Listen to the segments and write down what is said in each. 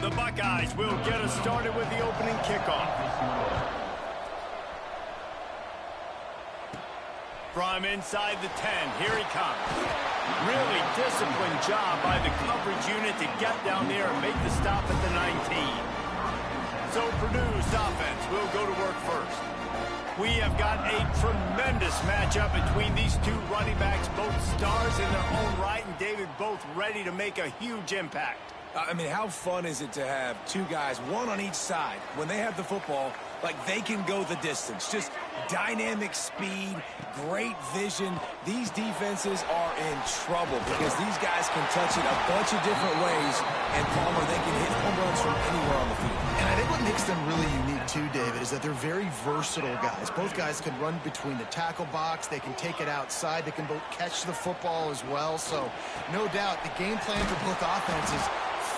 The Buckeyes will get us started with the opening kickoff. From inside the 10, here he comes. Really disciplined job by the coverage unit to get down there and make the stop at the 19. So Purdue's offense will go to work first. We have got a tremendous matchup between these two running backs, both stars in their own right, and David, both ready to make a huge impact. I mean, how fun is it to have two guys, one on each side, when they have the football, like they can go the distance. Just dynamic speed, great vision. These defenses are in trouble because these guys can touch it a bunch of different ways, and Palmer, they can hit home runs from anywhere on the field. And I think what makes them really unique too, David, is that they're very versatile guys. Both guys can run between the tackle box. They can take it outside. They can both catch the football as well. So no doubt the game plan for both offenses,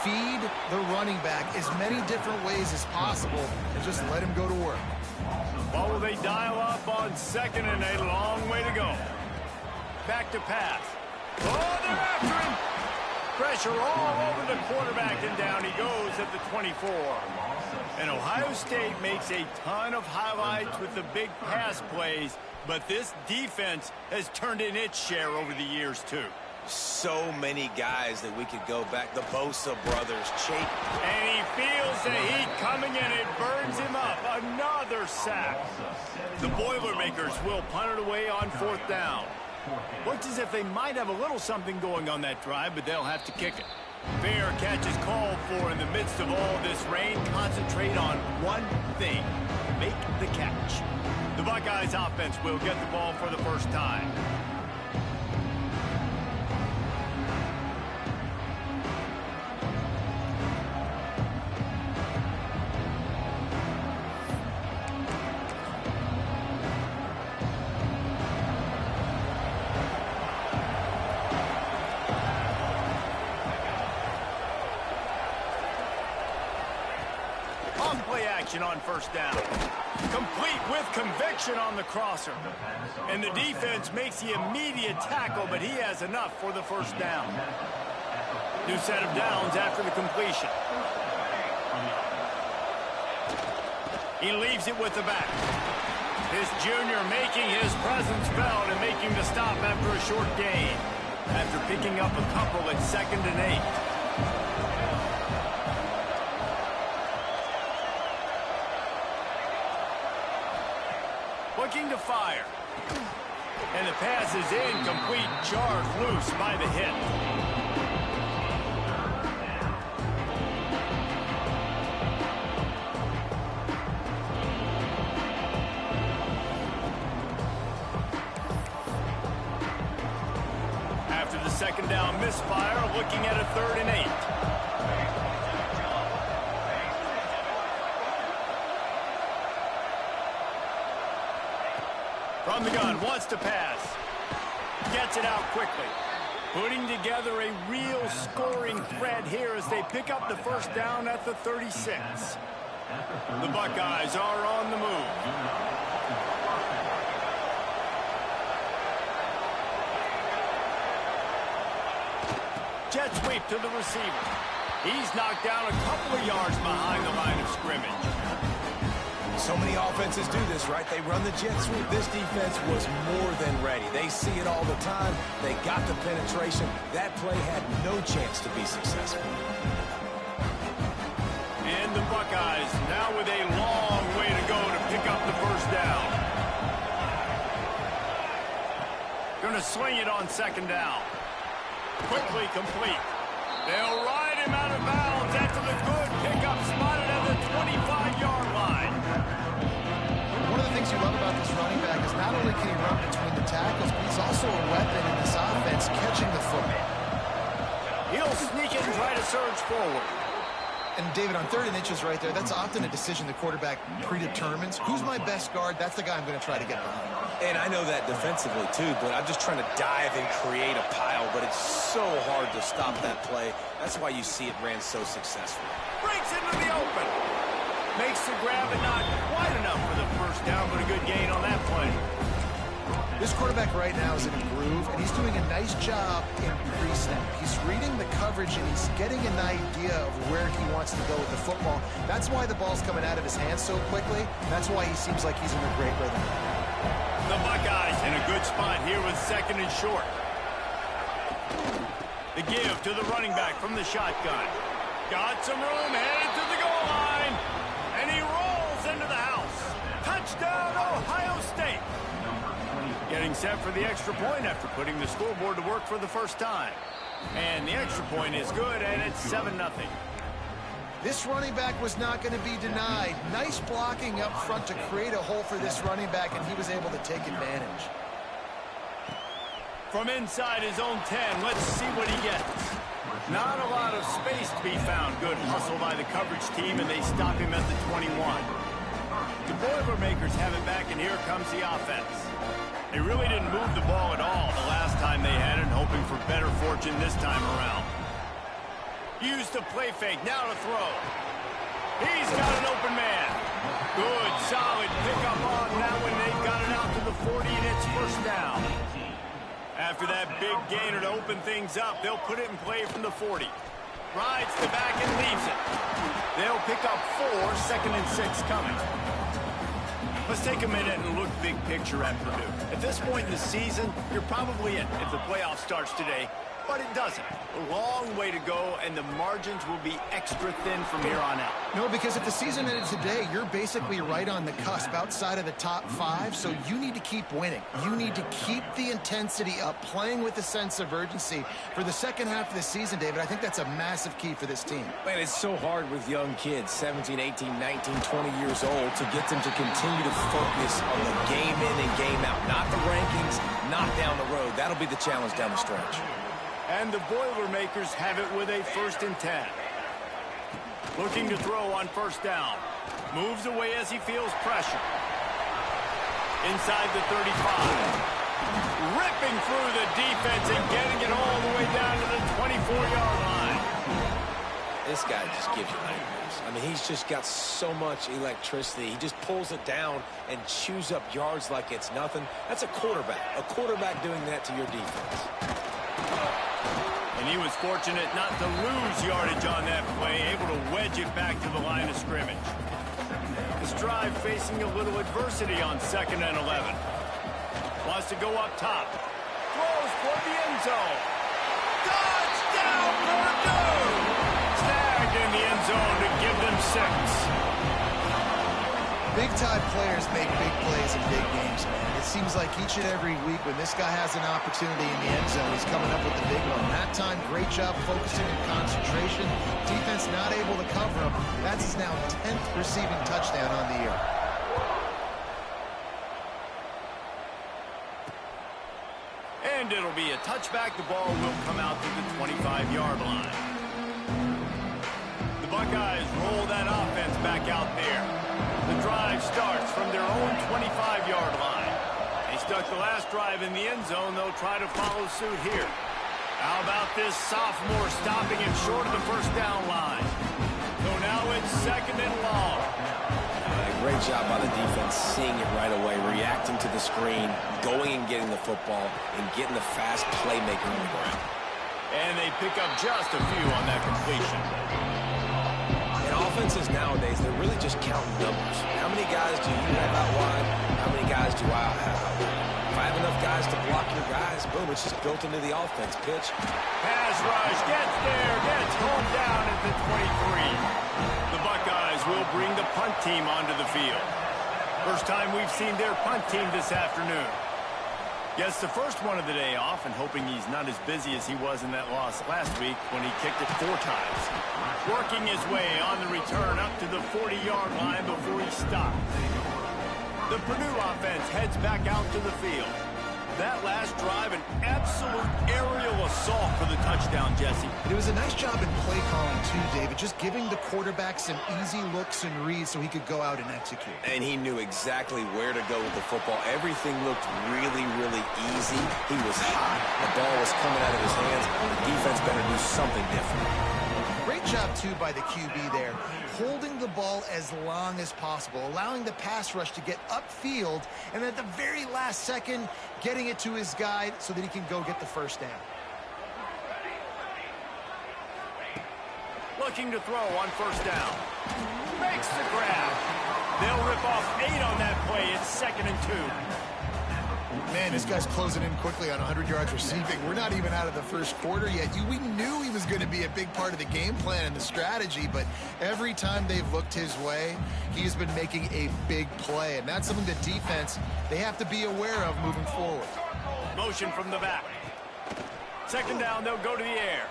feed the running back as many different ways as possible and just let him go to work. What will they dial up on second and a long way to go? Back to pass. Oh, they're after him. Pressure all over the quarterback, and down he goes at the 24. And Ohio State makes a ton of highlights with the big pass plays, but this defense has turned in its share over the years, too. So many guys that we could go back. The Bosa brothers, Chase. And he feels the heat coming in. It burns him up. Another sack. The Boilermakers will punt it away on fourth down. Looks as if they might have a little something going on that drive, but they'll have to kick it. Fair catch is called for in the midst of all this rain. Concentrate on one thing. Make the catch. The Buckeyes offense will get the ball for the first time. On first down. Complete with conviction on the crosser. And the defense makes the immediate tackle, but he has enough for the first down. New set of downs after the completion. He leaves it with the back. This junior making his presence felt and making the stop after a short gain. After picking up a couple at 2nd and 8. Looking to fire. And the pass is incomplete, jarred loose by the hit. After the second down misfire, looking at a 3rd and 8. From the gun, wants to pass. Gets it out quickly. Putting together a real scoring threat here as they pick up the first down at the 36. The Buckeyes are on the move. Jet sweep to the receiver. He's knocked down a couple of yards behind the line of scrimmage. So many offenses do this, right? They run the jet sweep. This defense was more than ready. They see it all the time. They got the penetration. That play had no chance to be successful. And the Buckeyes now with a long way to go to pick up the first down. Going to swing it on 2nd down. Quickly complete. They'll ride him out of bounds after the good pickup spotted at the 25-yard line. One of the things you love about this running back is not only can he run between the tackles, but he's also a weapon in this offense catching the football. He'll sneak it and try to surge forward. And David, on 3rd and inches right there, that's often a decision the quarterback predetermines. Who's my best guard? That's the guy I'm going to try to get behind. And I know that defensively, too, but I'm just trying to dive and create a pile, but it's so hard to stop that play. That's why you see it ran so successful. Breaks into the open. Makes the grab, and not quite enough for the first down, but a good gain on that play. This quarterback right now is in a groove, and he's doing a nice job in pre-snap. He's reading the coverage, and he's getting an idea of where he wants to go with the football. That's why the ball's coming out of his hands so quickly. That's why he seems like he's in a great rhythm. The Buckeyes in a good spot here with 2nd and short. The give to the running back from the shotgun. Got some room, headed to the goal line. And he rolls into the house. Touchdown, Ohio State. Getting set for the extra point after putting the scoreboard to work for the first time. And the extra point is good, and it's 7-0. This running back was not going to be denied. Nice blocking up front to create a hole for this running back, and he was able to take advantage. From inside his own 10, let's see what he gets. Not a lot of space to be found. Good hustle by the coverage team, and they stop him at the 21. The Boilermakers have it back, and here comes the offense. They really didn't move the ball at all the last time they had it, hoping for better fortune this time around. Used to play fake, now to throw. He's got an open man. Good, solid pickup on that one. They've got it out to the 40, and it's first down. After that big gainer to open things up, they'll put it in play from the 40. Rides the back and leaves it. They'll pick up 4, 2nd and 6 coming. Let's take a minute and look big picture at Purdue. At this point in the season, you're probably in if the playoff starts today, but it doesn't. A long way to go, and the margins will be extra thin from here on out. No, because if the season ended today, you're basically right on the cusp outside of the top 5, so you need to keep winning. You need to keep the intensity up, playing with a sense of urgency. For the second half of the season, David, I think that's a massive key for this team. Man, it's so hard with young kids, 17, 18, 19, 20 years old, to get them to continue to focus on the game in and game out. Not the rankings, not down the road. That'll be the challenge down the stretch. And the Boilermakers have it with a 1st and 10. Looking to throw on first down. Moves away as he feels pressure. Inside the 35. Ripping through the defense and getting it all the way down to the 24-yard line. This guy just gives you nightmares. I mean, he's just got so much electricity. He just pulls it down and chews up yards like it's nothing. That's a quarterback. A quarterback doing that to your defense. And he was fortunate not to lose yardage on that play, able to wedge it back to the line of scrimmage. This drive facing a little adversity on 2nd and 11. Wants to go up top. Throws for the end zone. Touchdown, Purdue! Snagged in the end zone to give them 6. Big-time players make big plays in big games, man. It seems like each and every week when this guy has an opportunity in the end zone, he's coming up with the big one. That time, great job focusing and concentration. Defense not able to cover him. That's his now 10th receiving touchdown on the year. And it'll be a touchback. The ball will come out to the 25-yard line. The Buckeyes roll that offense back out there. The drive starts from their own 25-yard line. They stuck the last drive in the end zone. They'll try to follow suit here. How about this sophomore stopping him short of the first down line? So now it's 2nd and long. Great job by the defense, seeing it right away, reacting to the screen, going and getting the football, and getting the fast playmaker on the ground. And they pick up just a few on that completion. In offenses nowadays, they're really just counting numbers. How many guys do you have out wide? How many guys do I have out wide? If I have enough guys to block your guys, boom, it's just built into the offense. Pitch. Pass rush, gets there, gets home down at the 23. The Buckeyes will bring the punt team onto the field. First time we've seen their punt team this afternoon. Gets the first one of the day off and hoping he's not as busy as he was in that loss last week when he kicked it 4 times. Working his way on the return up to the 40-yard line before he stopped. The Purdue offense heads back out to the field. That last drive, an absolute aerial assault for the touchdown, Jesse. It was a nice job in play calling, too, David, just giving the quarterback some easy looks and reads so he could go out and execute. And he knew exactly where to go with the football. Everything looked really, really easy. He was hot. The ball was coming out of his hands. The defense better do something different. Great Great job, too, by the QB there, holding the ball as long as possible, allowing the pass rush to get upfield, and at the very last second, getting it to his guy so that he can go get the first down. Looking to throw on first down. Makes the grab. They'll rip off 8 on that play. It's 2nd and 2. Man, this guy's closing in quickly on 100 yards receiving. We're not even out of the first quarter yet. We knew he was going to be a big part of the game plan and the strategy, but every time they've looked his way, he's been making a big play, and that's something the defense, they have to be aware of moving forward. Motion from the back. 2nd down, they'll go to the air.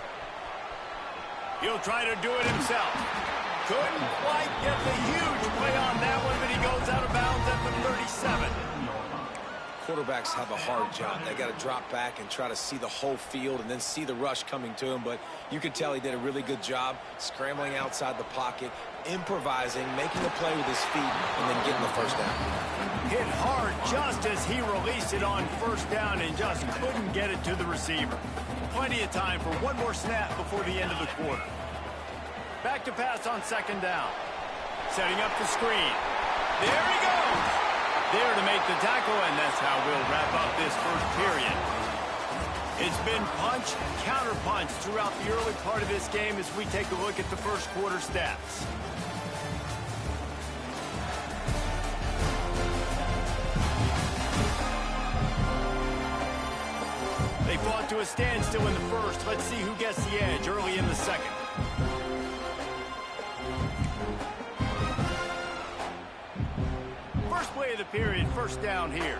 He'll try to do it himself. Couldn't quite get the huge play on that one, but he goes out of bounds at the 37. Quarterbacks have a hard job. They got to drop back and try to see the whole field and then see the rush coming to him. But you could tell he did a really good job scrambling outside the pocket, improvising, making a play with his feet, and then getting the first down. Hit hard just as he released it on first down and just couldn't get it to the receiver. Plenty of time for one more snap before the end of the quarter. Back to pass on 2nd down. Setting up the screen. There he goes. There to make the tackle, and that's how we'll wrap up this first period. It's been punch, counter-punch throughout the early part of this game as we take a look at the first quarter stats. They fought to a standstill in the first. Let's see who gets the edge early in the second. First play of the period, first down here.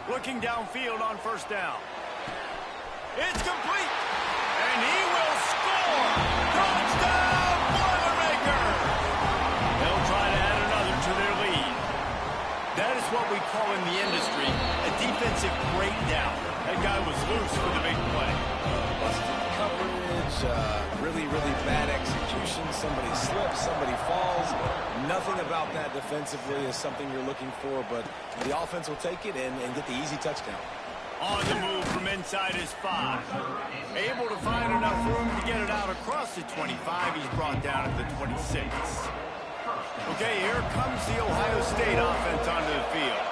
Looking downfield on first down. It's complete. And he will score. Touchdown, Boilermakers! They'll try to add another to their lead. That is what we call in the industry a defensive breakdown. That guy was loose for the big play. Busted coverage, really bad execution. Somebody slips, somebody falls. Nothing about that defensively is something you're looking for, but the offense will take it and get the easy touchdown. On the move from inside his 5. Able to find enough room to get it out across the 25. He's brought down at the 26. Okay, here comes the Ohio State offense onto the field.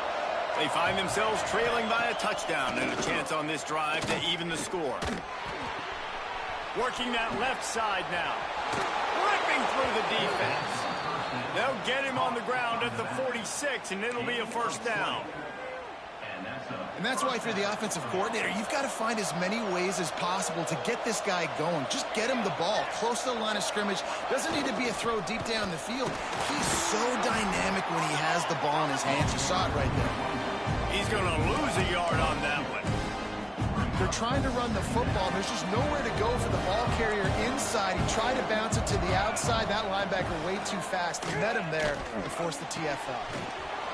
They find themselves trailing by a touchdown and a chance on this drive to even the score. Working that left side now. Ripping through the defense. They'll get him on the ground at the 46, and it'll be a first down. And that's why if you're the offensive coordinator, you've got to find as many ways as possible to get this guy going. Just get him the ball close to the line of scrimmage. Doesn't need to be a throw deep down the field. He's so dynamic when he has the ball in his hands. You saw it right there. He's going to lose a yard on that one. They're trying to run the football. There's just nowhere to go for the ball carrier inside. He tried to bounce it to the outside. That linebacker way too fast. He met him there and forced the TFL.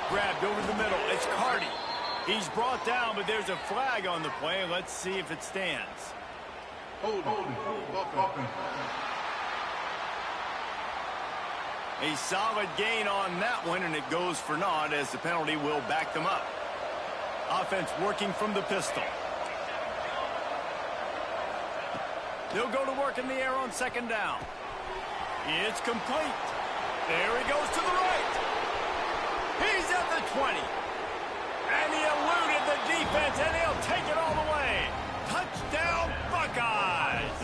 Grabbed over the middle. It's Cardi. He's brought down, but there's a flag on the play. Let's see if it stands. Hold. A solid gain on that one, and it goes for naught as the penalty will back them up. Offense working from the pistol. They'll go to work in the air on 2nd down. It's complete. There he goes to the right. He's at the 20. And he eluded the defense, and he'll take it all the way. Touchdown, Buckeyes!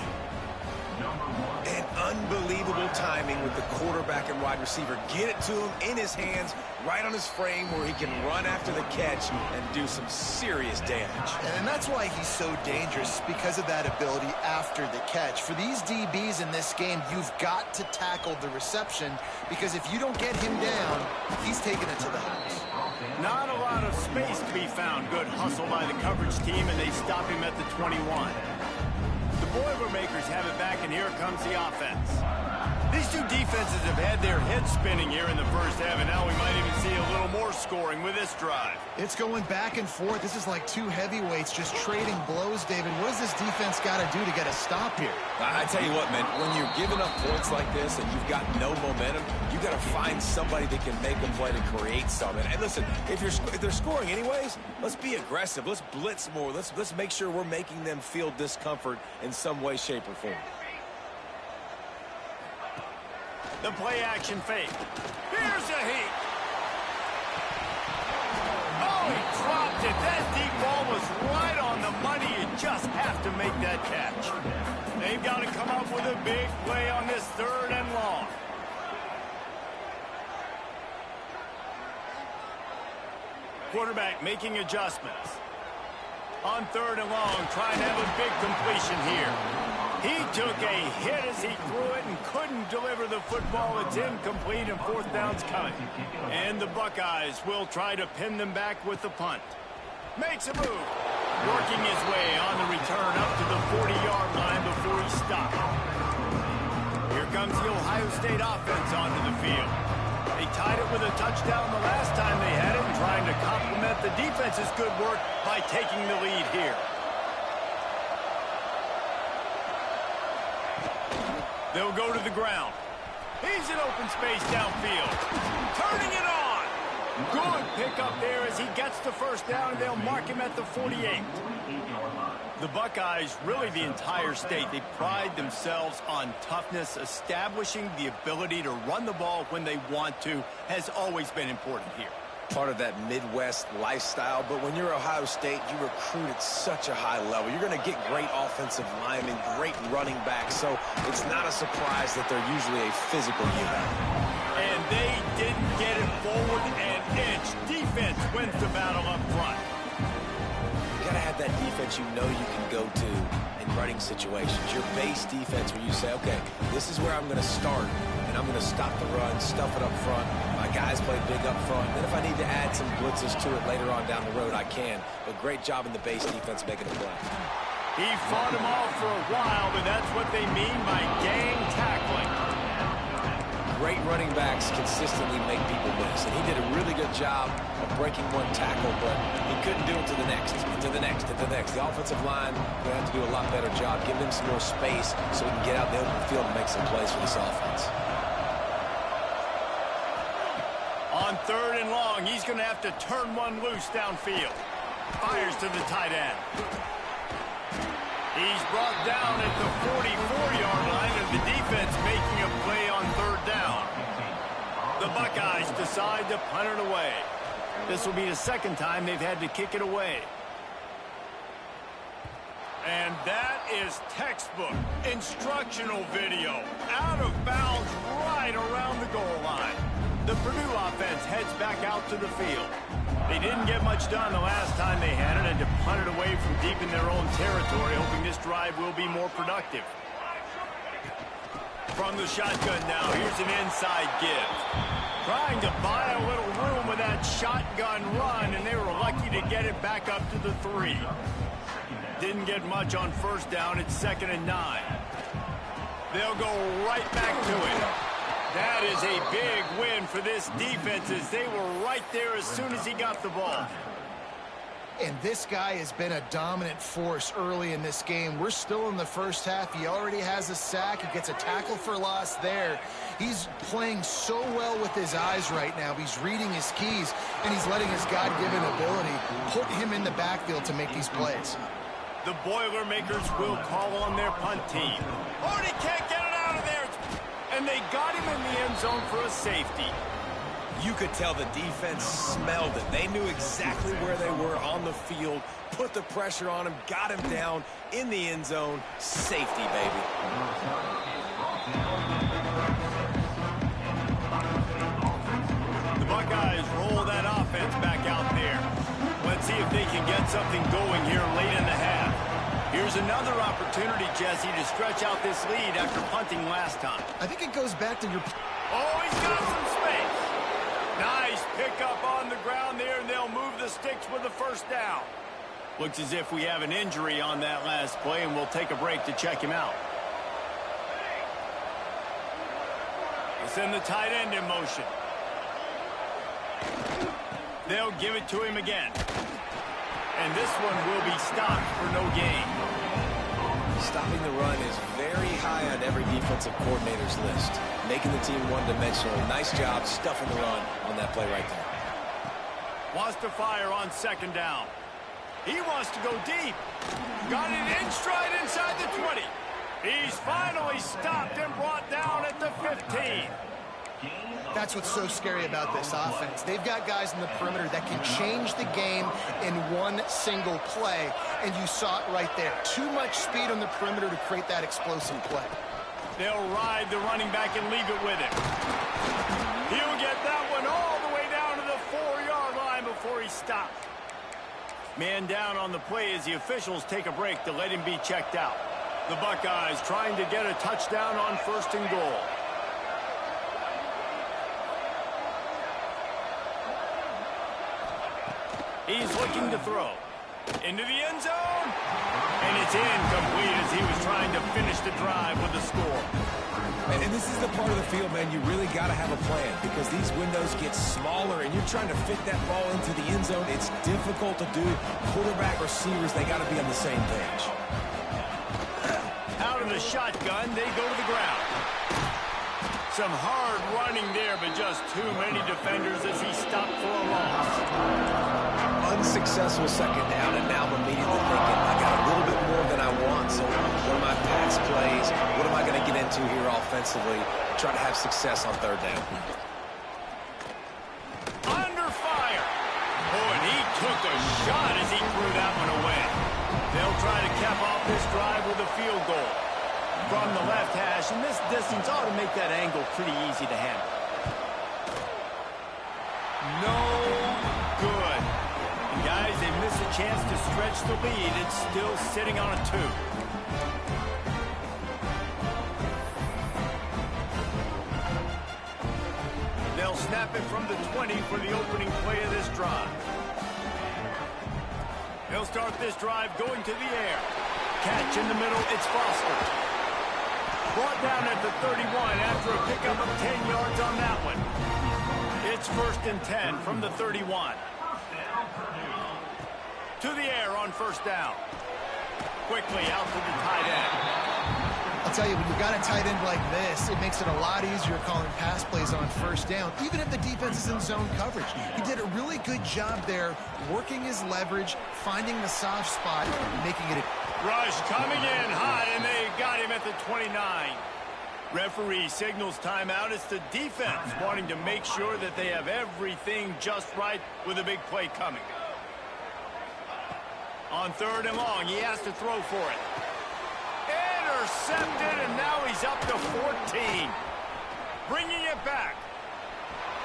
And unbelievable timing with the quarterback and wide receiver. Get it to him in his hands, right on his frame where he can run after the catch and do some serious damage. And that's why he's so dangerous, because of that ability after the catch. For these DBs in this game, you've got to tackle the reception, because if you don't get him down, he's taking it to the house. Not a lot of space to be found. Good hustle by the coverage team, and they stop him at the 21. The Boilermakers have it back, and here comes the offense. These two defenses have had their heads spinning here in the first half, and now we might even see a little more scoring with this drive. It's going back and forth. This is like two heavyweights just trading blows, David. What does this defense got to do to get a stop here? I tell you what, man, when you're giving up points like this and you've got no momentum, you got to find somebody that can make a play to create something. And listen, if they're scoring anyways, let's be aggressive. Let's blitz more. Let's make sure we're making them feel discomfort in some way, shape, or form. The play-action fake. Here's a heat. Oh, he dropped it. That deep ball was right on the money. You just have to make that catch. They've got to come up with a big play on this 3rd and long. Quarterback making adjustments. On 3rd and long, trying to have a big completion here. He took a hit as he threw it and couldn't deliver the football. It's incomplete and 4th down's coming. And the Buckeyes will try to pin them back with the punt. Makes a move. Working his way on the return up to the 40-yard line before he stopped. Here comes the Ohio State offense onto the field. They tied it with a touchdown the last time they had it, and trying to complement the defense's good work by taking the lead here. They'll go to the ground. He's in open space downfield. Turning it on. Good pickup there as he gets the 1st down, and they'll mark him at the 48. The Buckeyes, really the entire state, they pride themselves on toughness. Establishing the ability to run the ball when they want to has always been important here. Part of that Midwest lifestyle, but when you're Ohio State, you recruit at such a high level. You're going to get great offensive linemen, great running backs, so it's not a surprise that they're usually a physical unit. And they didn't get it forward an inch. Defense wins the battle up front. You got to have that defense you know you can go to in running situations. Your base defense where you say, okay, this is where I'm going to start, and I'm going to stop the run, stuff it up front. My guys play big up front. Then if I need to add some blitzes to it later on down the road, I can. But great job in the base defense making a play. He fought him off for a while, but that's what they mean by gang tackling. Great running backs consistently make people miss, and he did a really good job of breaking one tackle, but he couldn't do it to the next, and to the next, and to the next. The offensive line will have to do a lot better job, giving him some more space so he can get out in the open field and make some plays for this offense. On 3rd and long, he's going to have to turn one loose downfield. Fires to the tight end. He's brought down at the 44-yard line, and the defense making a play on 3rd down. The Buckeyes decide to punt it away. This will be the 2nd time they've had to kick it away. And that is textbook instructional video. Out of bounds right around the goal line. The Purdue offense heads back out to the field. They didn't get much done the last time they had it, and to punt it away from deep in their own territory, hoping this drive will be more productive. From the shotgun now, here's an inside give. Trying to buy a little room with that shotgun run, and they were lucky to get it back up to the 3. Didn't get much on 1st down. It's 2nd and 9. They'll go right back to it. That is a big win for this defense, as they were right there as soon as he got the ball. And this guy has been a dominant force early in this game. We're still in the first half. He already has a sack. He gets a tackle for loss there. He's playing so well with his eyes right now. He's reading his keys, and he's letting his God-given ability put him in the backfield to make these plays. The Boilermakers will call on their punt team. Oh, he can't get it out of there. And they got him in the end zone for a safety. You could tell the defense smelled it. They knew exactly where they were on the field, put the pressure on him, got him down in the end zone. Safety, baby. The Buckeyes roll that offense back out there. Let's see if they can get something going here late in the half. Here's another opportunity, Jesse, to stretch out this lead after punting last time. I think it goes back to your... Oh, he's got some space. Nice pickup on the ground there, and they'll move the sticks with the 1st down. Looks as if we have an injury on that last play, and we'll take a break to check him out. send the tight end in motion. They'll give it to him again. And this one will be stopped for no gain. Stopping the run is very high on every defensive coordinator's list. Making the team one-dimensional. Nice job stuffing the run on that play right there. Wants to fire on second down. He wants to go deep. Got it in stride inside the 20. He's finally stopped and brought down at the 15. That's what's so scary about this offense. They've got guys in the perimeter that can change the game in one single play, and you saw it right there. Too much speed on the perimeter to create that explosive play. They'll ride the running back and leave it with him. He'll get that one all the way down to the 4-yard line before he stopped. Man down on the play as the officials take a break to let him be checked out. The Buckeyes trying to get a touchdown on 1st and goal. He's looking to throw. Into the end zone. And it's incomplete as he was trying to finish the drive with a score. And this is the part of the field, man, you really got to have a plan because these windows get smaller and you're trying to fit that ball into the end zone. It's difficult to do. Quarterback, receivers, they got to be on the same page. Out of the shotgun, they go to the ground. Some hard running there, but just too many defenders as he stopped for a loss. Unsuccessful second down, and now I'm immediately thinking, I got a little bit more than I want, so what are my pass plays? What am I going to get into here offensively to try to have success on 3rd down? Under fire. Oh, and he took a shot as he threw that one away. They'll try to cap off this drive with a field goal. From the left hash, and this distance ought to make that angle pretty easy to handle. No good. And guys, they miss a chance to stretch the lead. It's still sitting on a 2. They'll snap it from the 20 for the opening play of this drive. They'll start this drive going to the air. Catch in the middle, it's Foster. Brought down at the 31 after a pickup of 10 yards on that one. It's 1st and 10 from the 31. To the air on 1st down. Quickly out to the tight end. I'll tell you, when you've got a tight end like this, it makes it a lot easier calling pass plays on 1st down, even if the defense is in zone coverage. He did a really good job there, working his leverage, finding the soft spot, and making it a rush coming in hot, and they got him at the 29. Referee signals timeout. It's the defense wanting to make sure that they have everything just right with a big play coming. On 3rd and long, he has to throw for it. Intercepted, and now he's up to 14. Bringing it back.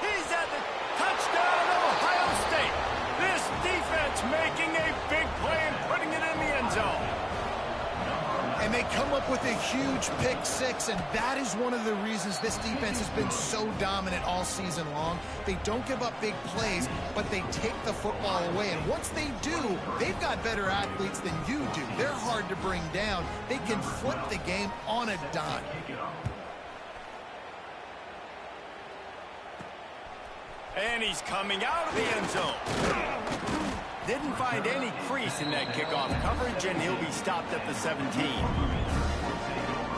He's at the touchdown of Ohio State. This defense making a big play and putting it in the end zone. And they come up with a huge pick 6, and that is one of the reasons this defense has been so dominant all season long. They don't give up big plays, but they take the football away. And once they do, they've got better athletes than you do. They're hard to bring down. They can flip the game on a dime. And he's coming out of the end zone. Didn't find any crease in that kickoff coverage, and he'll be stopped at the 17.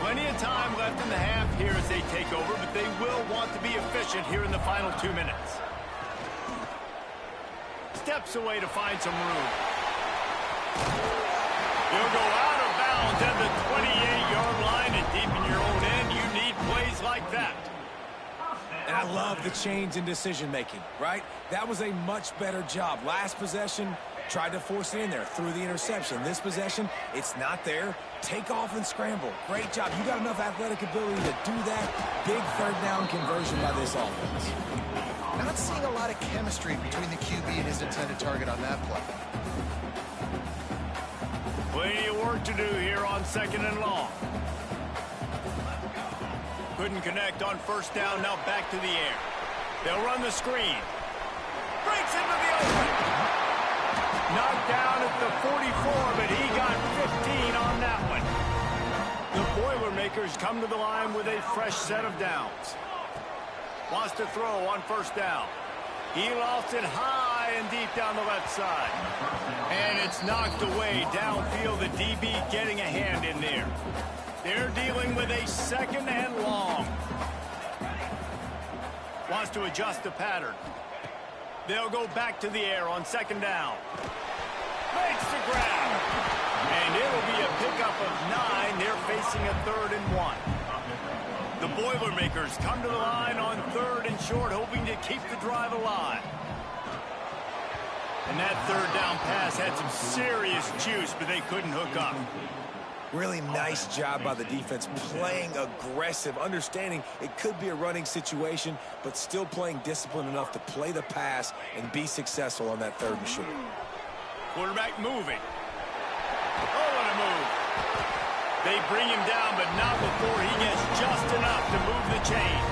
Plenty of time left in the half here as they take over, but they will want to be efficient here in the final 2 minutes. Steps away to find some room. He'll go out of bounds at the 28-yard line, and deep in your own end, you need plays like that. And I love the change in decision-making, right? That was a much better job. Last possession, tried to force it in there, threw the interception. This possession, it's not there. Take off and scramble. Great job. You got enough athletic ability to do that. Big 3rd down conversion by this offense. Not seeing a lot of chemistry between the QB and his intended target on that play. Plenty of work to do here on 2nd and long. Couldn't connect on 1st down, now back to the air. They'll run the screen. Breaks into the open. Knocked down at the 44, but he got 15 on that one. The Boilermakers come to the line with a fresh set of downs. Wants to throw on first down. He lofts it high and deep down the left side. And it's knocked away downfield. The DB getting a hand in there. They're dealing with a second and long. Wants to adjust the pattern. They'll go back to the air on second down. Makes the grab. And it'll be a pickup of 9. They're facing a 3rd and 1. The Boilermakers come to the line on 3rd and short, hoping to keep the drive alive. And that 3rd down pass had some serious juice, but they couldn't hook up. Really nice job by the defense, playing aggressive, understanding it could be a running situation, but still playing disciplined enough to play the pass and be successful on that 3rd and short. Quarterback moving. Oh, what a move. They bring him down, but not before he gets just enough to move the chains.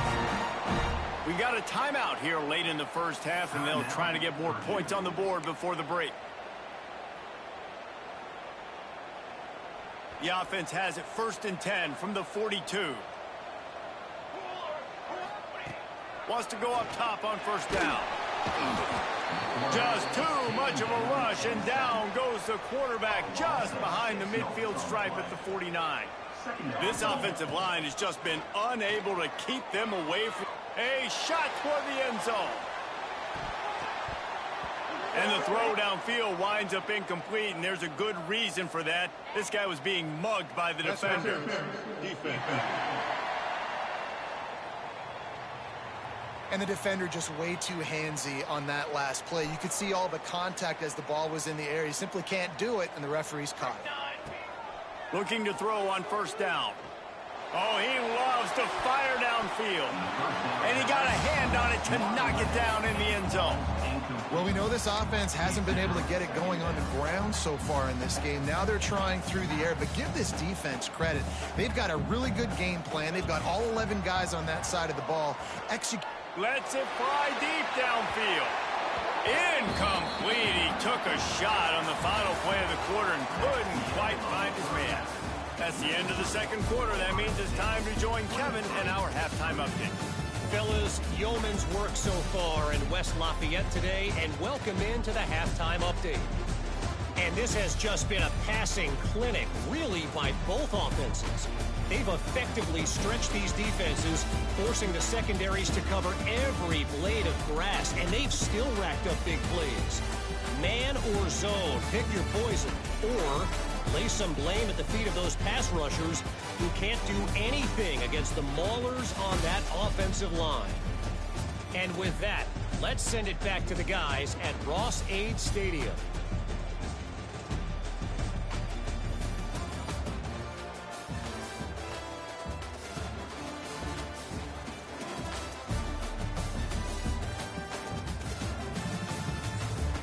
We got a timeout here late in the first half, and they'll try to get more points on the board before the break. The offense has it 1st and 10 from the 42. Wants to go up top on first down. Just too much of a rush, and down goes the quarterback just behind the midfield stripe at the 49. This offensive line has just been unable to keep them away from a shot toward the end zone. And the throw downfield winds up incomplete, and there's a good reason for that. This guy was being mugged by the defender. And the defender just way too handsy on that last play. You could see all the contact as the ball was in the air. He simply can't do it, and the referee's caught it. Looking to throw on first down. Oh, he loves to fire downfield. And he got a hand on it to knock it down in the end zone. Well, we know this offense hasn't been able to get it going on the ground so far in this game. Now they're trying through the air, but give this defense credit. They've got a really good game plan. They've got all 11 guys on that side of the ball. Lets it fly deep downfield. Incomplete. He took a shot on the final play of the quarter and couldn't quite find his man. That's the end of the second quarter. That means it's time to join Kevin in our halftime update. Fellas, yeoman's work so far in West Lafayette today, and welcome into the halftime update. And this has just been a passing clinic, really, by both offenses. They've effectively stretched these defenses, forcing the secondaries to cover every blade of grass, and they've still racked up big plays. Man or zone, pick your poison, or lay some blame at the feet of those pass rushers who can't do anything against the maulers on that offensive line. And with that, let's send it back to the guys at Ross-Ade Stadium.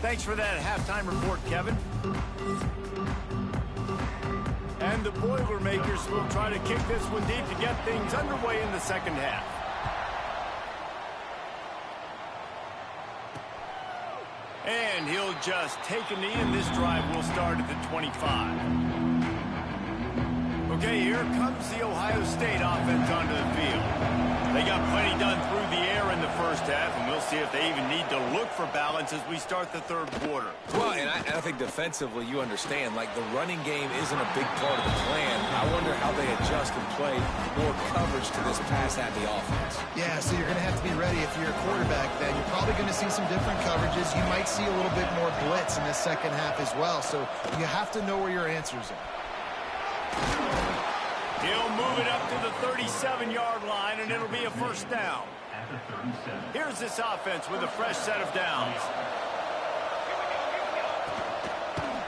Thanks for that halftime report, Kevin. And the Boilermakers will try to kick this one deep to get things underway in the second half. And he'll just take a knee, and this drive will start at the 25. Okay, here comes the Ohio State offense onto the field. They got plenty done through the air in the first half, and we'll see if they even need to look for balance as we start the third quarter. Well, and I think defensively you understand, like, the running game isn't a big part of the plan. I wonder how they adjust and play more coverage to this pass-happy offense. Yeah, so you're going to have to be ready if you're a quarterback then. You're probably going to see some different coverages. You might see a little bit more blitz in the second half as well, so you have to know where your answers are. He'll move it up to the 37-yard line, and it'll be a first down. Here's this offense with a fresh set of downs.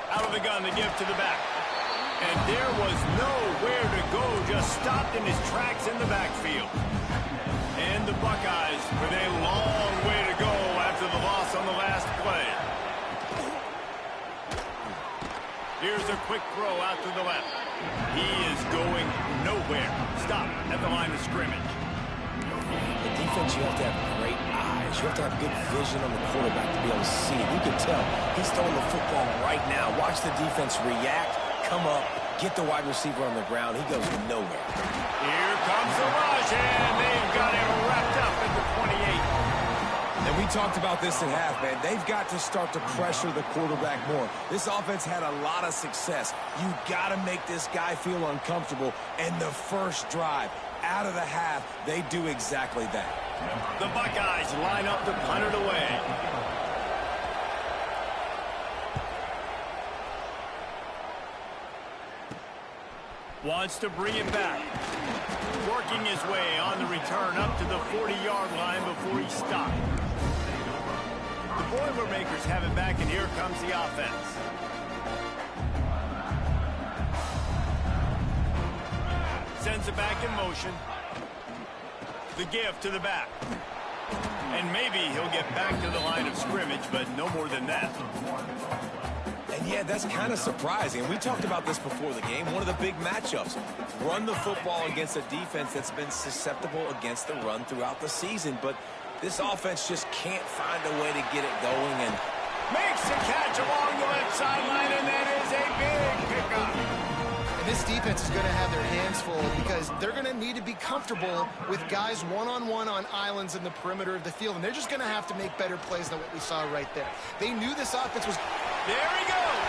Out of the gun to give to the back. And there was nowhere to go, just stopped in his tracks in the backfield. And the Buckeyes with a long way to go after the loss on the last play. Here's a quick throw out to the left. He is going nowhere. Stop at the line of scrimmage. The defense, you have to have great eyes. You have to have good vision on the quarterback to be able to see it. You can tell he's throwing the football right now. Watch the defense react, come up, get the wide receiver on the ground. He goes nowhere. Here comes the rush, and they've got him wrapped up at the 28. We talked about this at half, man. They've got to start to pressure the quarterback more. This offense had a lot of success. You got to make this guy feel uncomfortable. And the first drive, out of the half, they do exactly that. The Buckeyes line up to punt it away. Wants to bring it back. Working his way on the return up to the 40-yard line before he stopped. The Boilermakers have it back, and here comes the offense. Sends it back in motion. The give to the back. And maybe he'll get back to the line of scrimmage, but no more than that. And yeah, that's kind of surprising. We talked about this before the game. One of the big matchups. Run the football against a defense that's been susceptible against the run throughout the season. But this offense just can't find a way to get it going. And makes the catch along the left sideline, and that is a big pickup. This defense is going to have their hands full because they're going to need to be comfortable with guys one-on-one on islands in the perimeter of the field, and they're just going to have to make better plays than what we saw right there. They knew this offense was... There he goes!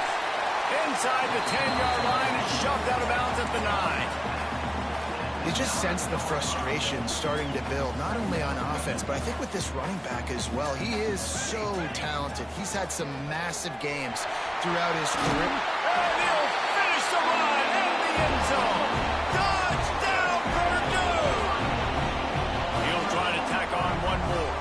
Inside the 10-yard line and shoved out of bounds at the 9. You just sense the frustration starting to build, not only on offense, but I think with this running back as well. He is so talented. He's had some massive games throughout his career. And he'll finish the run in the end zone. Touchdown, Purdue! He'll try to tack on one more.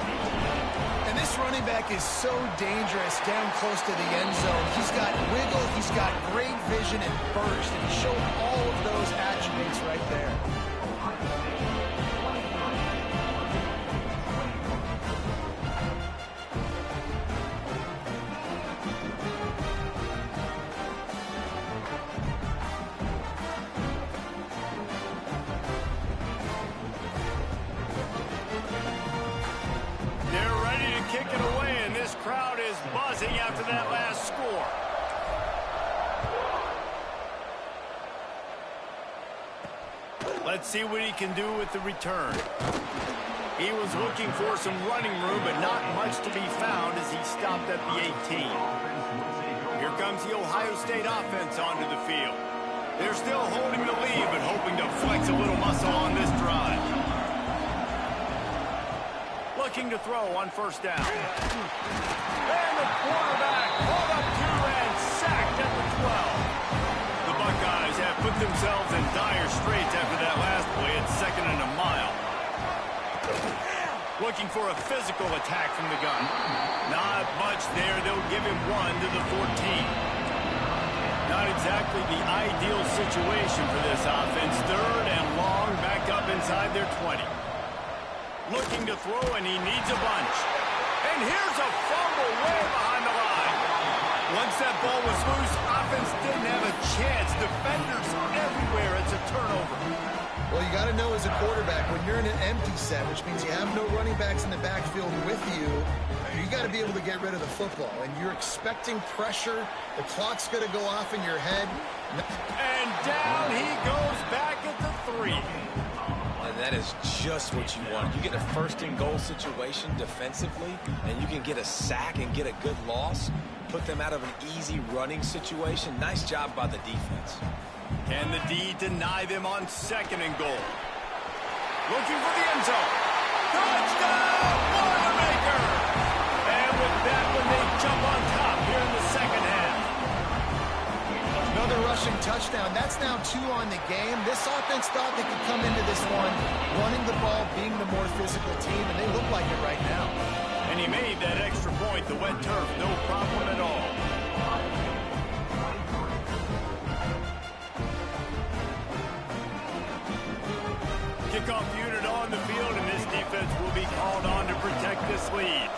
And this running back is so dangerous down close to the end zone. He's got wiggle, he's got great vision and burst, and he showed all of those attributes right there. Kick it away, and this crowd is buzzing after that last score. Let's see what he can do with the return. He was looking for some running room, but not much to be found as he stopped at the 18. Here comes the Ohio State offense onto the field. They're still holding the lead, but hoping to flex a little muscle on this drive. Looking to throw on first down. And the quarterback pulled up 2 and sacked at the 12. The Buckeyes have put themselves in dire straits after that last play at 2nd and a mile. Looking for a physical attack from the gun. Not much there. They'll give him 1 to the 14. Not exactly the ideal situation for this offense. 3rd and long, back up inside their 20. Looking to throw, and he needs a bunch. And here's a fumble way behind the line. Once that ball was loose, offense didn't have a chance. Defenders everywhere. It's a turnover. Well, you got to know as a quarterback, when you're in an empty set, which means you have no running backs in the backfield with you, you got to be able to get rid of the football. And you're expecting pressure. The clock's going to go off in your head. And down he goes back at the 3. And that is just what you want. You get a first and goal situation defensively, and you can get a sack and get a good loss, put them out of an easy running situation. Nice job by the defense. Can the D deny them on 2nd and goal? Looking for the end zone. Touchdown, Boilermaker! And with that one, they jump on top here in the second half. Another rushing touchdown. That's now 2 on the game. This offense thought they could come into this one running the ball, being the more physical team, and they look like it right now. And he made that extra point, the wet turf, no problem at all. Kickoff unit on the field, and this defense will be called on to protect this lead.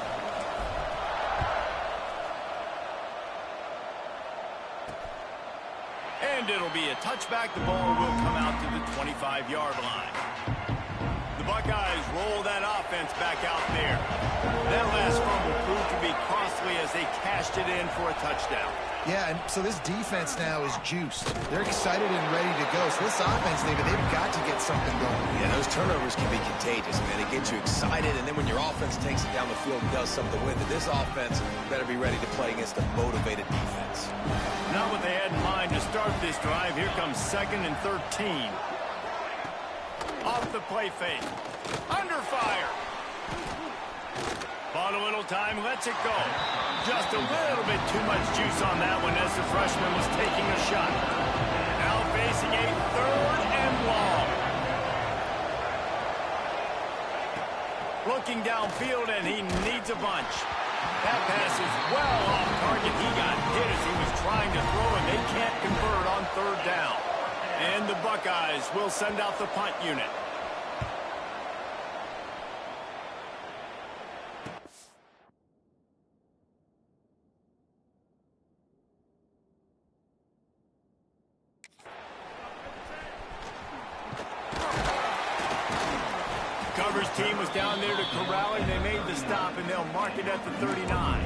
And it'll be a touchback. The ball will come out to the 25-yard line. The Buckeyes roll that offense back out there. That last fumble proved to be costly as they cashed it in for a touchdown. Yeah, and so this defense now is juiced. They're excited and ready to go. So this offense, David, they've got to get something going. Yeah, those turnovers can be contagious, man. They get you excited, and then when your offense takes it down the field and does something with it, this offense better be ready to play against a motivated defense. Not what they had in mind to start this drive. Here comes 2nd and 13. Off the play fake. Under fire. Bought a little time, lets it go. Just a little bit too much juice on that one as the freshman was taking a shot. Now facing a 3rd and long. Looking downfield, and he needs a bunch. That pass is well off target. He got hit as he was trying to throw, and they can't convert on 3rd down. And the Buckeyes will send out the punt unit. Coverage team was down there to corral it. They made the stop, and they'll mark it at the 39.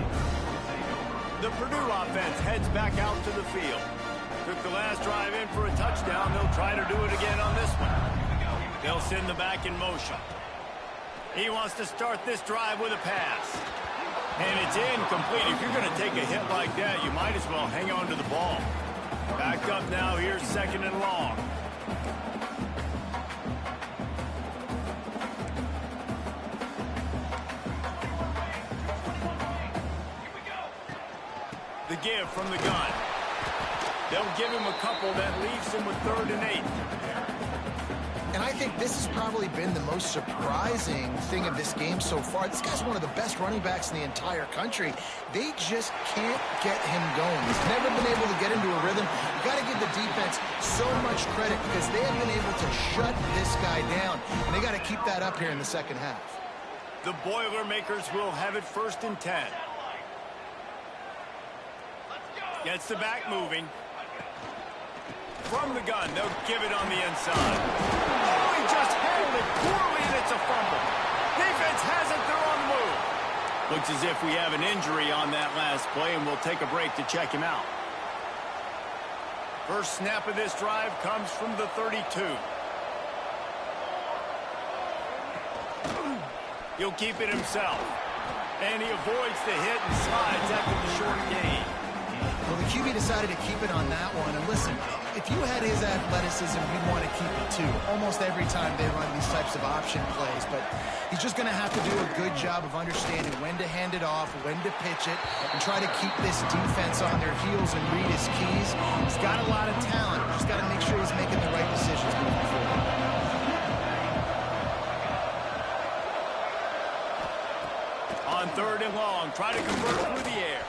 The Purdue offense heads back out to the field. Took the last drive in for a touchdown. They'll try to do it again on this one. They'll send the back in motion. He wants to start this drive with a pass. And it's incomplete. If you're going to take a hit like that, you might as well hang on to the ball. Back up now. Here's 2nd and long. The give from the gun. They'll give him a couple. That leaves him with 3rd and 8. And I think this has probably been the most surprising thing of this game so far. This guy's one of the best running backs in the entire country. They just can't get him going. He's never been able to get into a rhythm. You've got to give the defense so much credit because they have been able to shut this guy down. And they got to keep that up here in the second half. The Boilermakers will have it 1st and 10. Gets the back moving. From the gun, they'll give it on the inside. Oh, he just handled it poorly, and it's a fumble. Defense has it, they're on the move. Looks as if we have an injury on that last play, and we'll take a break to check him out. First snap of this drive comes from the 32. He'll keep it himself. And he avoids the hit and slides after the short gain. Well, the QB decided to keep it on that one. And listen, if you had his athleticism, you'd want to keep it too. Almost every time they run these types of option plays. But he's just going to have to do a good job of understanding when to hand it off, when to pitch it, and try to keep this defense on their heels and read his keys. He's got a lot of talent. Just got to make sure he's making the right decisions moving forward. On 3rd and long, try to convert through the air.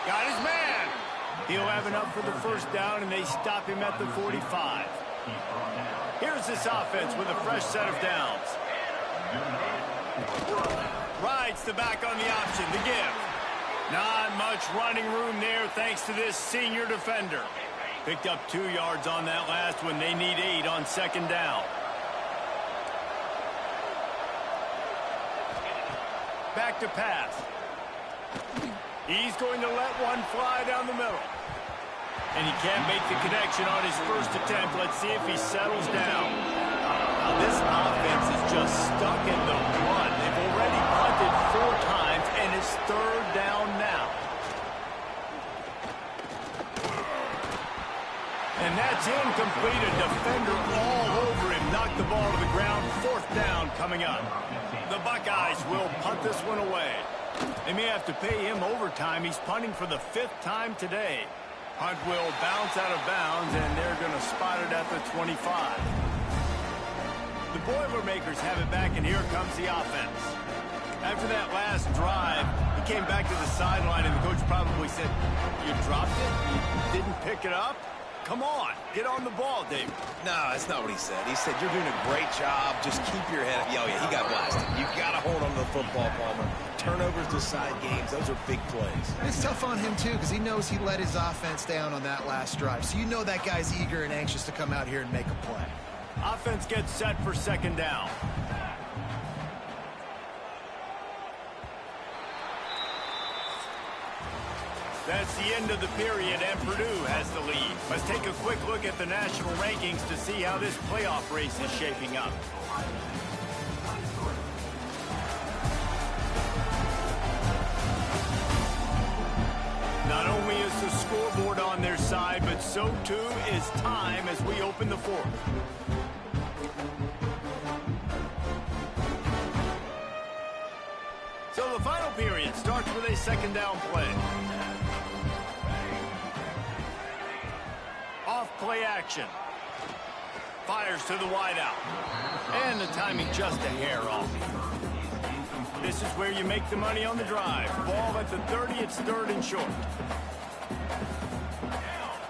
Got his man. He'll have enough for the 1st down, and they stop him at the 45. Here's this offense with a fresh set of downs. Rides the back on the option, the give. Not much running room there thanks to this senior defender. Picked up 2 yards on that last one. They need 8 on 2nd down. Back to pass. He's going to let one fly down the middle. And he can't make the connection on his first attempt. Let's see if he settles down. Now, this offense is just stuck in the run. They've already punted 4 times, and it's 3rd down now. And that's incomplete. A defender all over him. Knocked the ball to the ground. 4th down coming up. The Buckeyes will punt this one away. They may have to pay him overtime. He's punting for the 5th time today. Punt will bounce out of bounds, and they're going to spot it at the 25. The Boilermakers have it back, and here comes the offense. After that last drive, he came back to the sideline, and the coach probably said, "You dropped it? You didn't pick it up? Come on, get on the ball, David." No, that's not what he said. He said, "You're doing a great job. Just keep your head up." Oh, yeah, he got blasted. You got to hold on to the football, Palmer. Turnovers decide games. Those are big plays. It's tough on him, too, because he knows he let his offense down on that last drive. So you know that guy's eager and anxious to come out here and make a play. Offense gets set for 2nd down. That's the end of the period, and Purdue has the lead. Let's take a quick look at the national rankings to see how this playoff race is shaping up. Not only is the scoreboard on their side, but so too is time as we open the fourth. So the final period starts with a second down play. Off play action. Fires to the wideout. And the timing just a hair off. This is where you make the money on the drive. Ball at the 30, it's third and short.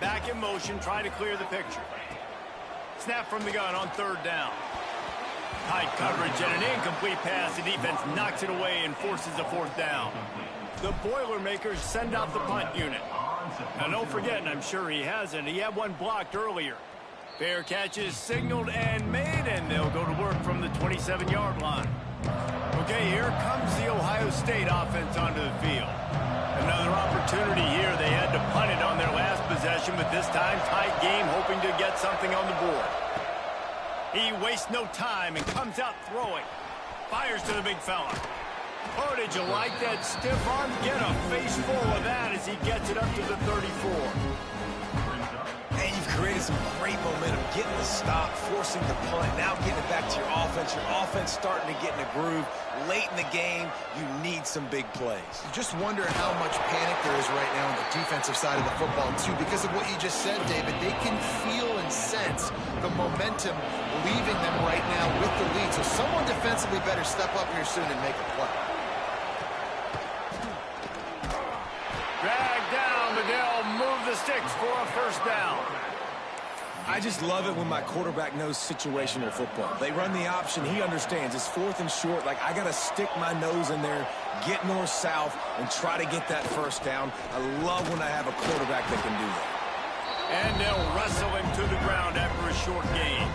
Back in motion, try to clear the picture. Snap from the gun on third down. Tight coverage and an incomplete pass. The defense knocks it away and forces a fourth down. The Boilermakers send out the punt unit. Now don't forget, and I'm sure he hasn't, he had one blocked earlier. Fair catch is signaled and made, and they'll go to work from the 27-yard line. Okay, here comes the Ohio State offense onto the field. Another opportunity here. They had to punt it on their last possession, but this time tight game, hoping to get something on the board. He wastes no time and comes out throwing. Fires to the big fella. Oh, did you like that stiff arm? Get a face full of that as he gets it up to the 34. And you've created some great momentum, getting the stop, forcing the punt, now getting it back to your offense. Your offense starting to get in a groove. Late in the game, you need some big plays. You just wonder how much panic there is right now on the defensive side of the football, too, because of what you just said, David. They can feel and sense the momentum leaving them right now with the lead. So someone defensively better step up here soon and make a play. Drag down, but they'll move the sticks for a first down. I just love it when my quarterback knows situational football. They run the option. He understands. It's fourth and short. Like, I got to stick my nose in there, get north-south, and try to get that first down. I love when I have a quarterback that can do that. And they'll wrestle him to the ground after a short gain.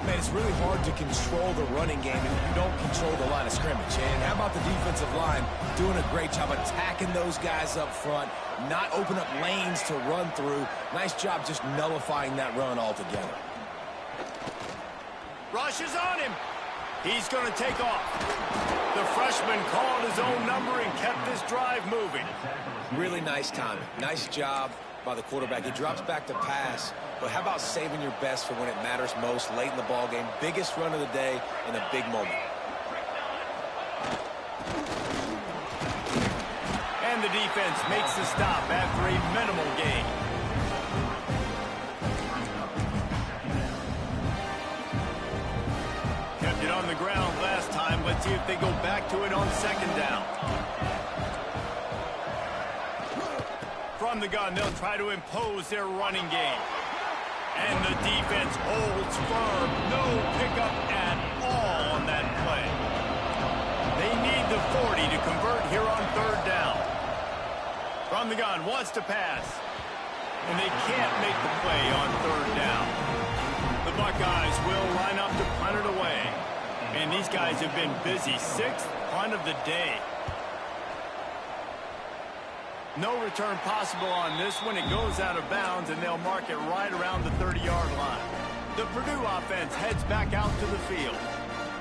Man, it's really hard to control the running game if you don't control the line of scrimmage. And how about the defensive line doing a great job attacking those guys up front, not open up lanes to run through. Nice job just nullifying that run altogether. Rush is on him. He's going to take off. The freshman called his own number and kept this drive moving. Really nice timing. Nice job by the quarterback. He drops back to pass. But how about saving your best for when it matters most late in the ball game? Biggest run of the day in a big moment. And the defense makes the stop after a minimal gain. Kept it on the ground last time. Let's see if they go back to it on second down. From the gun, they'll try to impose their running game. And the defense holds firm. No pickup at all on that play. They need the 40 to convert here on third down. From the gun, wants to pass. And they can't make the play on third down. The Buckeyes will line up to punt it away. And these guys have been busy. Sixth punt of the day. No return possible on this one. It goes out of bounds, and they'll mark it right around the 30-yard line. The Purdue offense heads back out to the field.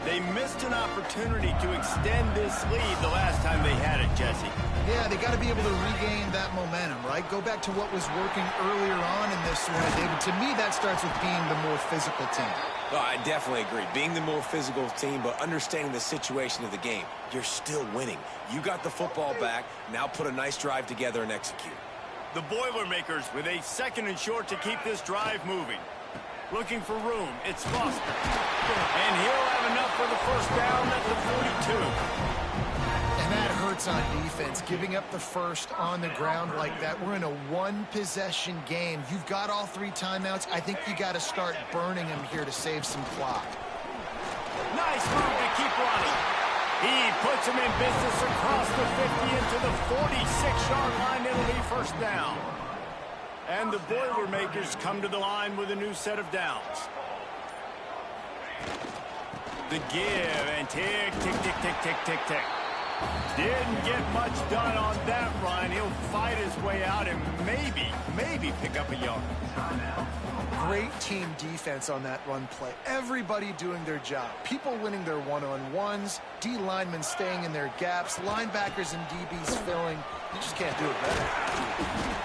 They missed an opportunity to extend this lead the last time they had it, Jesse. Yeah, they got to be able to regain that momentum, right? Go back to what was working earlier on in this one, David. To me, that starts with being the more physical team. Oh, I definitely agree. Being the more physical team, but understanding the situation of the game. You're still winning. You got the football back. Now put a nice drive together and execute. The Boilermakers with a second and short to keep this drive moving. Looking for room. It's Foster. And he'll have enough for the first down at the 42. And that hurts on defense, giving up the first on the ground like that. We're in a one-possession game. You've got all three timeouts. I think you got to start burning them here to save some clock. Nice move to keep running. He puts him in business across the 50 into the 46-yard line. It'll be first down. And the Boilermakers come to the line with a new set of downs. The give and tick, tick, tick, tick, tick, tick, tick. Didn't get much done on that run. He'll fight his way out and maybe pick up a yard. Great team defense on that run play. Everybody doing their job. People winning their one-on-ones, D linemen staying in their gaps, linebackers and DBs filling. You just can't do it better.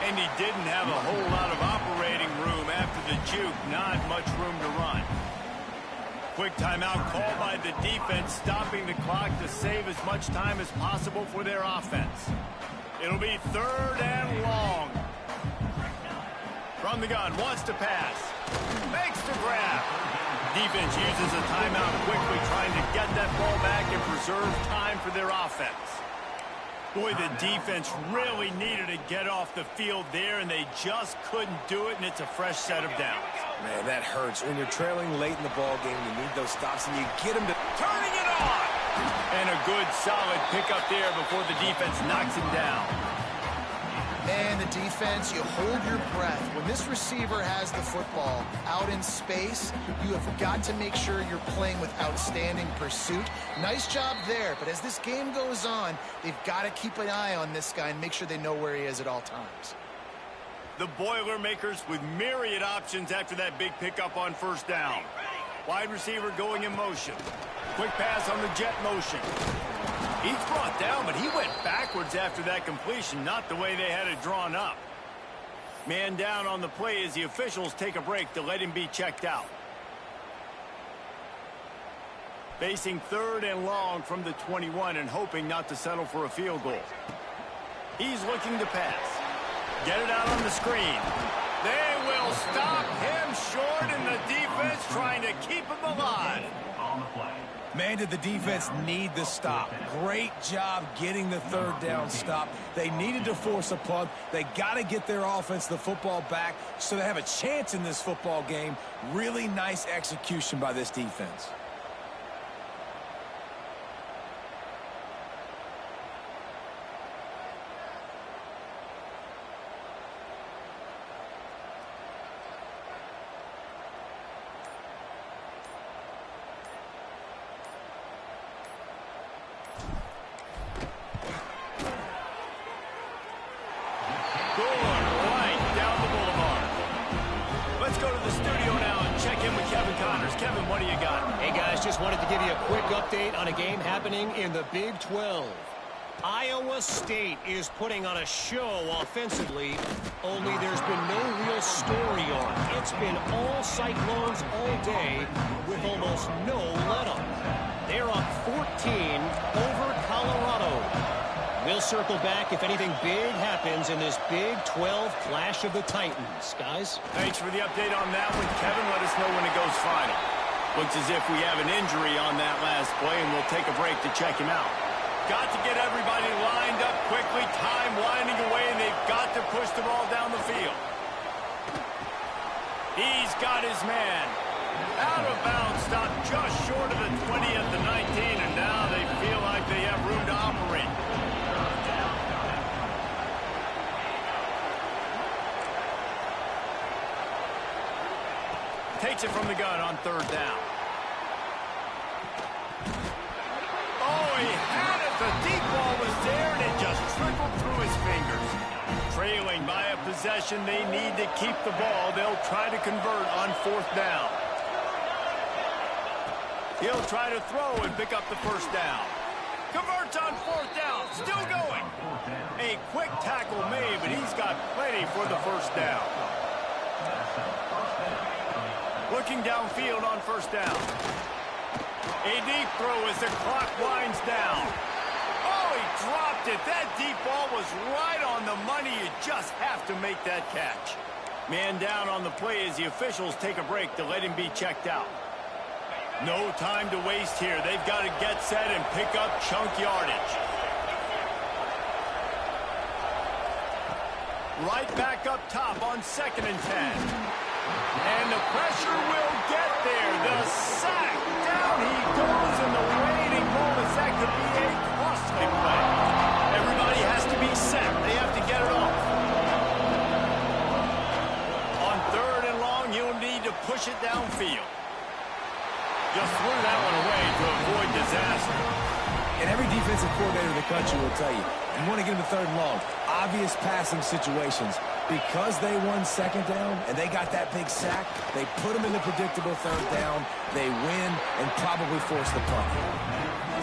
And he didn't have a whole lot of operating room after the juke. Not much room to run. Quick timeout called by the defense, stopping the clock to save as much time as possible for their offense. It'll be 3rd and long. From the gun, wants to pass. Makes the grab. Defense uses a timeout quickly, trying to get that ball back and preserve time for their offense. Boy, the defense really needed to get off the field there, and they just couldn't do it, and it's a fresh set of downs. Man, that hurts. When you're trailing late in the ball game, you need those stops, and you get them to... Turning it on! And a good, solid pickup there before the defense knocks him down. Man, the defense, you hold your breath. When this receiver has the football out in space, you have got to make sure you're playing with outstanding pursuit. Nice job there, but as this game goes on, they've got to keep an eye on this guy and make sure they know where he is at all times. The Boilermakers with myriad options after that big pickup on 1st down. Wide receiver going in motion. Quick pass on the jet motion. He's brought down, but he went backwards after that completion, not the way they had it drawn up. Man down on the play as the officials take a break to let him be checked out. Facing 3rd and long from the 21 and hoping not to settle for a field goal. He's looking to pass. Get it out on the screen. They will stop him short, and the defense trying to keep him alive. Man, did the defense need the stop. Great job getting the 3rd down stop. They needed to force a punt. They got to get their offense the football back so they have a chance in this football game. Really nice execution by this defense. Kevin, what do you got? Hey, guys, just wanted to give you a quick update on a game happening in the Big 12. Iowa State is putting on a show offensively, only there's been no real story arc. It's been all Cyclones all day with almost no let-up. They're up 14 over Colorado. We'll circle back if anything big happens in this Big 12 Clash of the Titans. Guys? Thanks for the update on that one, Kevin. Let us know when it goes final. Looks as if we have an injury on that last play, and we'll take a break to check him out. Got to get everybody lined up quickly. Time winding away, and they've got to push the ball down the field. He's got his man. Out of bounds, stopped just short of the 20 at the 19, and now they feel like they have room to operate. Takes it from the gun on 3rd down. Oh, he had it. The deep ball was there, and it just trickled through his fingers. Trailing by a possession, they need to keep the ball. They'll try to convert on 4th down. He'll try to throw and pick up the 1st down. Converts on 4th down. Still going. A quick tackle made, but he's got plenty for the 1st down. Looking downfield on 1st down. A deep throw as the clock winds down. Oh, he dropped it. That deep ball was right on the money. You just have to make that catch. Man down on the play as the officials take a break to let him be checked out. No time to waste here. They've got to get set and pick up chunk yardage. Right back up top on 2nd and 10. And the pressure will get there. The sack. Down he goes in the waiting moments. That could be a costly play. Everybody has to be set. They have to get it off. On 3rd and long, you'll need to push it downfield. Just threw that one away to avoid disaster. And every defensive coordinator in the country will tell you, you want to get into 3rd and long, obvious passing situations. Because they won 2nd down and they got that big sack, they put them in the predictable 3rd down. They win and probably force the punt.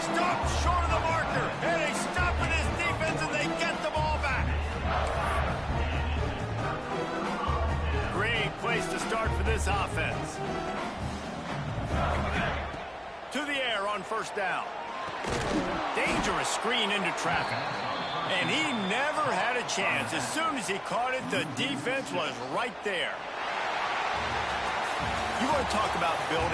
Stop short of the marker, and they stop with his defense, and they get the ball back. Great place to start for this offense. To the air on 1st down. Dangerous screen into traffic. And he never had a chance. As soon as he caught it, the defense was right there. You want to talk about building